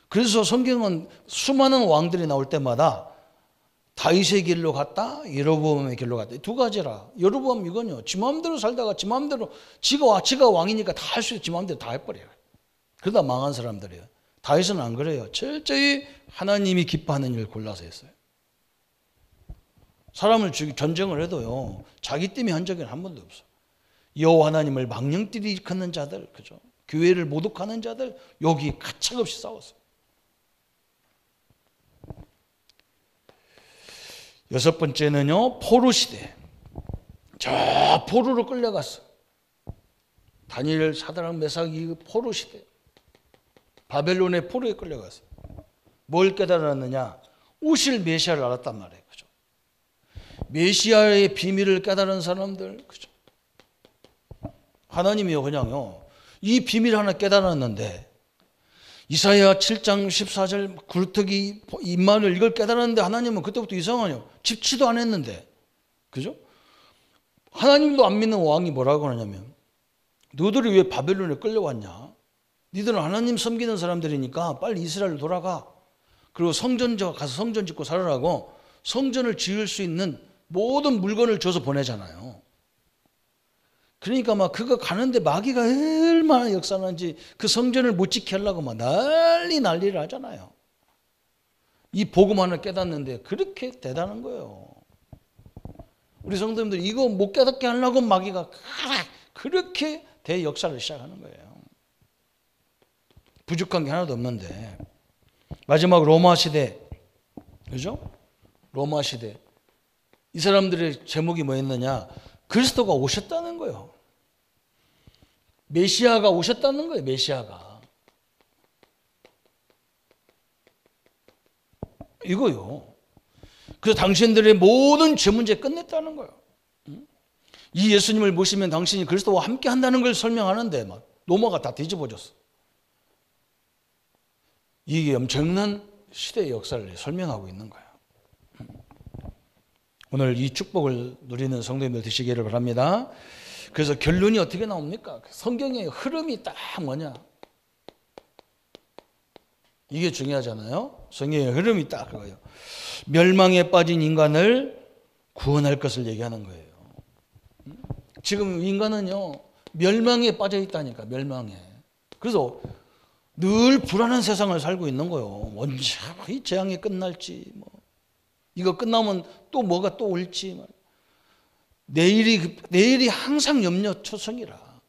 그래서 성경은 수많은 왕들이 나올 때마다 다윗의 길로 갔다, 여로보암의 길로 갔다. 두 가지라. 여로보암 이건요. 지 마음대로 살다가 지 마음대로 지가 왕이니까 다 할 수 있어. 지 마음대로 다 해버려요. 그러다 망한 사람들이에요. 다윗은 안 그래요. 철저히 하나님이 기뻐하는 일을 골라서 했어요. 사람을 전쟁을 해도요. 자기 때문에 한 적은 한 번도 없어. 여호와 하나님을 망령되이 일컫는 자들, 그죠? 교회를 모독하는 자들 여기 가차없이 싸웠어요. 여섯 번째는요. 포로 시대. 저 포로로 끌려갔어. 다니엘, 사드락, 메삭 이 포로 시대. 바벨론의 포로에 끌려갔어요. 뭘 깨달았느냐? 오실 메시아를 알았단 말이에요. 그죠? 메시아의 비밀을 깨달은 사람들, 그죠? 하나님이요, 그냥요. 이 비밀 하나 깨달았는데, 이사야 7장 14절 굴뚝이 임마누엘 이걸 깨달았는데 하나님은 그때부터 이상하네요. 집치도 안 했는데, 그죠? 하나님도 안 믿는 왕이 뭐라고 하냐면, 너희들이 왜 바벨론에 끌려왔냐? 니들은 하나님 섬기는 사람들이니까 빨리 이스라엘로 돌아가. 그리고 성전 가서 성전 짓고 살아라고 성전을 지을 수 있는 모든 물건을 줘서 보내잖아요. 그러니까 막 그거 가는데 마귀가 얼마나 역사하는지 그 성전을 못 지게 하려고 막 난리를 하잖아요. 이 복음 하나 깨닫는데 그렇게 대단한 거예요. 우리 성도님들 이거 못 깨닫게 하려고 마귀가 그렇게 대역사를 시작하는 거예요. 부족한 게 하나도 없는데. 마지막 로마 시대, 그죠? 로마 시대. 이 사람들의 제목이 뭐였느냐? 그리스도가 오셨다는 거예요. 메시아가 오셨다는 거예요. 메시아가. 이거요. 그래서 당신들의 모든 죄 문제 끝냈다는 거예요. 이 예수님을 모시면 당신이 그리스도와 함께 한다는 걸 설명하는데 막 로마가 다 뒤집어졌어. 이게 엄청난 시대의 역사를 설명하고 있는 거예요. 오늘 이 축복을 누리는 성도님들 되시기를 바랍니다. 그래서 결론이 어떻게 나옵니까? 성경의 흐름이 딱 뭐냐? 이게 중요하잖아요. 성경의 흐름이 딱 그거예요. 멸망에 빠진 인간을 구원할 것을 얘기하는 거예요. 지금 인간은요, 멸망에 빠져 있다니까, 멸망에. 그래서 늘 불안한 세상을 살고 있는 거예요. 언제 이 재앙이 끝날지, 뭐 이거 끝나면 또 뭐가 또 올지, 내일이 항상 염려초성이라.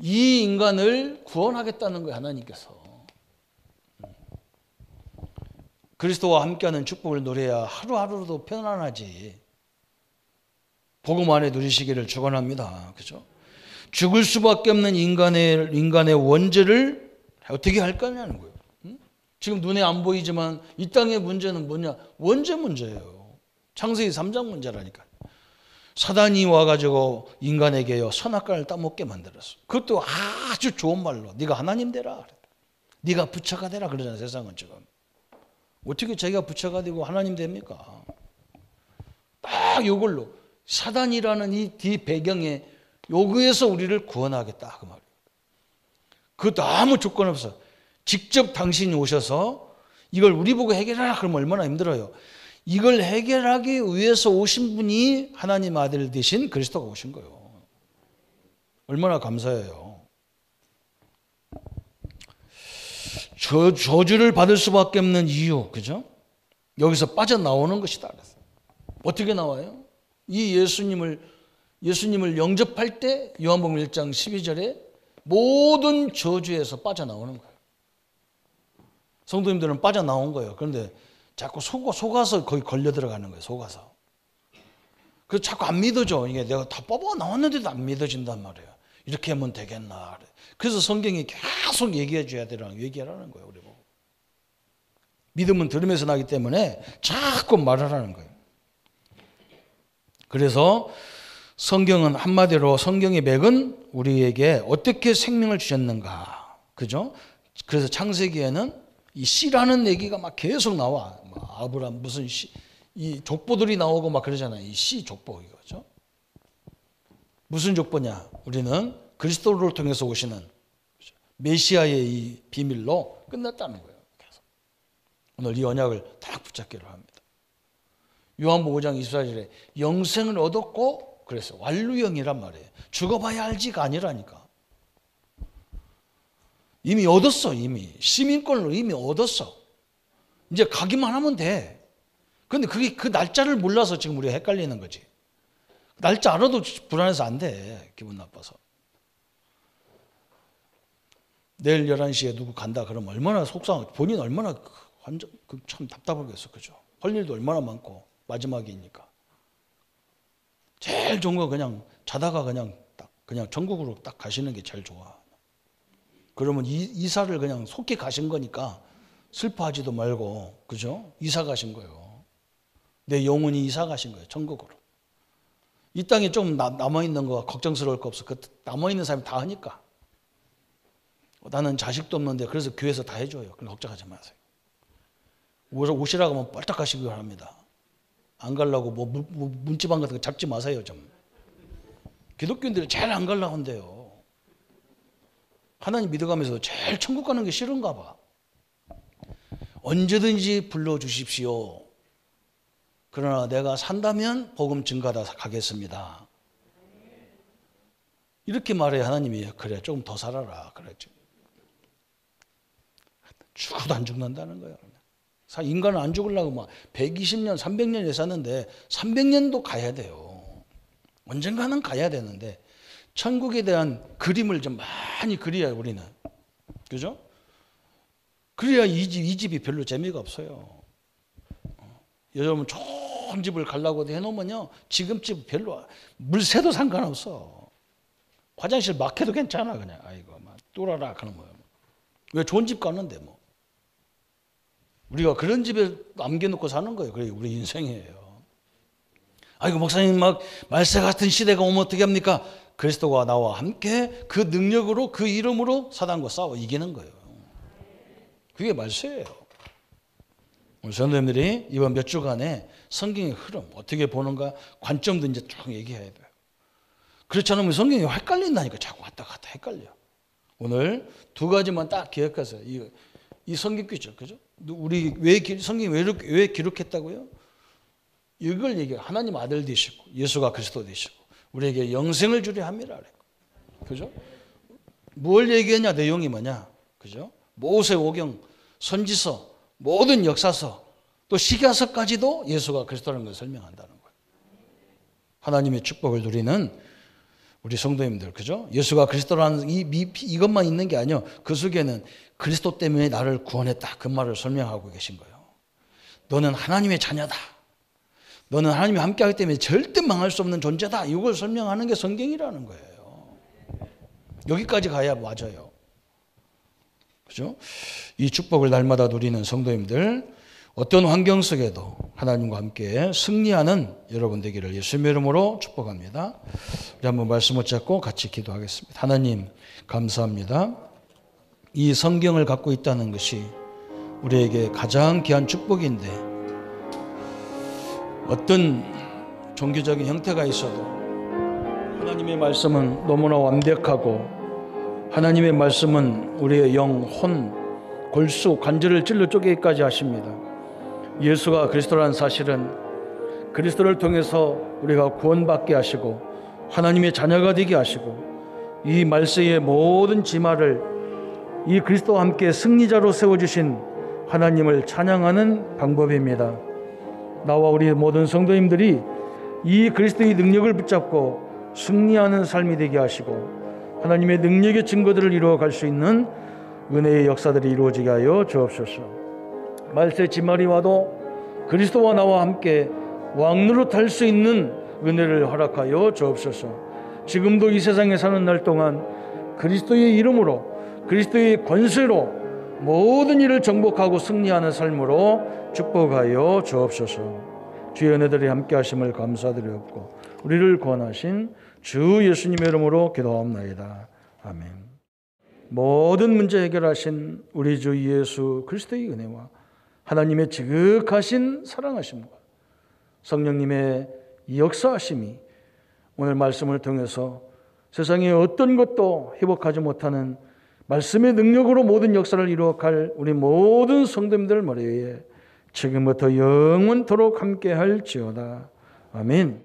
이 인간을 구원하겠다는 거예요, 하나님께서. 그리스도와 함께하는 축복을 누려야 하루하루도 편안하지. 복음 안에 누리시기를 축원합니다. 그죠? 죽을 수밖에 없는 인간의 원죄를 어떻게 할 거냐는 거예요. 지금 눈에 안 보이지만 이 땅의 문제는 뭐냐? 원죄 문제예요. 창세기 3장 문제라니까. 사단이 와가지고 인간에게요 선악과를 따먹게 만들었어. 그것도 아주 좋은 말로 네가 하나님 되라, 네가 부처가 되라 그러잖아요. 세상은 지금 어떻게 자기가 부처가 되고 하나님 됩니까? 딱 이걸로 사단이라는 이 배경에 요구해서 우리를 구원하겠다 그 말이에요. 그것도 아무 조건 없어. 직접 당신이 오셔서 이걸 우리 보고 해결하라 그러면 얼마나 힘들어요. 이걸 해결하기 위해서 오신 분이 하나님 아들 되신 그리스도가 오신 거예요. 얼마나 감사해요. 저주를 받을 수밖에 없는 이유, 그죠? 여기서 빠져나오는 것이다. 어떻게 나와요? 이 예수님을 영접할 때 요한복음 1장 12절에 모든 저주에서 빠져나오는 거예요. 성도님들은 빠져나온 거예요. 그런데 자꾸 속아서 거기 걸려 들어가는 거예요. 속아서. 그래서 자꾸 안 믿어져. 이게 내가 다 뽑아 나왔는데도 안 믿어진단 말이에요. 이렇게 하면 되겠나. 그래서 성경이 계속 얘기해 줘야 되라는 얘기하라는 거예요. 우리 보고. 믿음은 들으면서 나기 때문에 자꾸 말하라는 거예요. 그래서 성경은 한마디로 성경의 맥은 우리에게 어떻게 생명을 주셨는가. 그죠? 그래서 창세기에는 이 씨라는 얘기가 막 계속 나와. 아브람 무슨 씨, 이 족보들이 나오고 막 그러잖아요. 이 씨 족보 이거죠. 무슨 족보냐? 우리는 그리스도를 통해서 오시는 메시아의 이 비밀로 끝났다는 거예요. 계속. 오늘 이 언약을 딱 붙잡기로 합니다. 요한복음 5장 24절에 영생을 얻었고 그래서 완루영이란 말이에요. 죽어봐야 알지가 아니라니까. 이미 얻었어. 이미 시민권을 이미 얻었어. 이제 가기만 하면 돼. 그런데 그게 그 날짜를 몰라서 지금 우리가 헷갈리는 거지. 날짜 알아도 불안해서 안 돼. 기분 나빠서. 내일 11시에 누구 간다 그러면 얼마나 속상하고 본인 얼마나 완전 참 답답하겠어. 그죠? 할 일도 얼마나 많고 마지막이니까. 제일 좋은 거 그냥 자다가 그냥 천국으로 딱 가시는 게 제일 좋아. 그러면 이사를 그냥 속히 가신 거니까 슬퍼하지도 말고, 그죠? 이사 가신 거예요. 내 영혼이 이사 가신 거예요. 천국으로. 이 땅에 좀 남아있는 거 걱정스러울 거 없어. 그 남아있는 사람이 다 하니까. 나는 자식도 없는데 그래서 교회에서 다 해줘요. 그럼 걱정하지 마세요. 오시라고 하면 빨딱 가시기 바랍니다. 안 가려고 뭐 문지방 같은 거 잡지 마세요. 좀. 기독교인들이 제일 안 가려고 한대요. 하나님 믿어가면서 제일 천국 가는 게 싫은가 봐. 언제든지 불러주십시오. 그러나 내가 산다면 복음 증가하다 가겠습니다. 이렇게 말해 하나님이 그래 조금 더 살아라 그랬죠. 죽어도 안 죽는다는 거예요. 인간은 안 죽으려고 막 120년, 300년 사는데 300년도 가야 돼요. 언젠가는 가야 되는데 천국에 대한 그림을 좀 많이 그려야 우리는. 그죠? 그래야 이 집이 별로 재미가 없어요. 여러분 좋은 집을 가려고 해놓으면요. 지금 집 별로 물새도 상관없어. 화장실 막혀도 괜찮아 그냥. 아이고 막 뚫어라 그런 거예요. 왜 좋은 집 가는데 뭐. 우리가 그런 집에 남겨놓고 사는 거예요. 그게 우리 인생이에요. 아이고 목사님 막 말세 같은 시대가 오면 어떻게 합니까? 그리스도가 나와 함께 그 능력으로 그 이름으로 사단과 싸워 이기는 거예요. 그게 말세예요. 우리 성도님들이 이번 몇 주간에 성경의 흐름 어떻게 보는가 관점도 이제 쭉 얘기해야 돼요. 그렇지 않으면 성경이 헷갈린다니까. 자꾸 왔다 갔다 헷갈려. 오늘 두 가지만 딱 기억하세요. 이 성경규죠. 그죠? 우리 성경이 왜 기록했다고요? 이걸 얘기해요. 하나님 아들 되시고 예수가 그리스도 되시고 우리에게 영생을 주려 함이라 그랬고. 그죠? 뭘 얘기했냐? 내용이 뭐냐? 그죠? 모세오경, 선지서, 모든 역사서, 또 시가서까지도 예수가 그리스도라는 걸 설명한다는 거예요. 하나님의 축복을 누리는 우리 성도님들, 그죠? 예수가 그리스도라는 이것만 있는 게 아니요. 그 속에는 그리스도 때문에 나를 구원했다. 그 말을 설명하고 계신 거예요. 너는 하나님의 자녀다. 너는 하나님이 함께하기 때문에 절대 망할 수 없는 존재다. 이걸 설명하는 게 성경이라는 거예요. 여기까지 가야 맞아요. 그죠? 이 축복을 날마다 누리는 성도님들, 어떤 환경 속에도 하나님과 함께 승리하는 여러분 되기를 예수님의 이름으로 축복합니다. 우리 한번 말씀 붙잡고 같이 기도하겠습니다. 하나님 감사합니다. 이 성경을 갖고 있다는 것이 우리에게 가장 귀한 축복인데 어떤 종교적인 형태가 있어도 하나님의 말씀은 너무나 완벽하고 하나님의 말씀은 우리의 영, 혼, 골수, 관절을 찔러 쪼개기까지 하십니다. 예수가 그리스도라는 사실은 그리스도를 통해서 우리가 구원받게 하시고 하나님의 자녀가 되게 하시고 이 말세의 모든 지마를 이 그리스도와 함께 승리자로 세워주신 하나님을 찬양하는 방법입니다. 나와 우리 모든 성도님들이 이 그리스도의 능력을 붙잡고 승리하는 삶이 되게 하시고 하나님의 능력의 증거들을 이루어갈 수 있는 은혜의 역사들이 이루어지게 하여 주옵소서. 말세 지말이 와도 그리스도와 나와 함께 왕노릇 할 수 있는 은혜를 허락하여 주옵소서. 지금도 이 세상에 사는 날 동안 그리스도의 이름으로 그리스도의 권세로 모든 일을 정복하고 승리하는 삶으로 축복하여 주옵소서. 주의 은혜들이 함께 하심을 감사드리옵고 우리를 구원하신 주 예수님의 이름으로 기도하옵나이다. 아멘. 모든 문제 해결하신 우리 주 예수 그리스도의 은혜와 하나님의 지극하신 사랑하심과 성령님의 역사하심이 오늘 말씀을 통해서 세상에 어떤 것도 회복하지 못하는 말씀의 능력으로 모든 역사를 이루어갈 우리 모든 성도님들 머리 위에 지금부터 영원토록 함께할지어다. 아멘.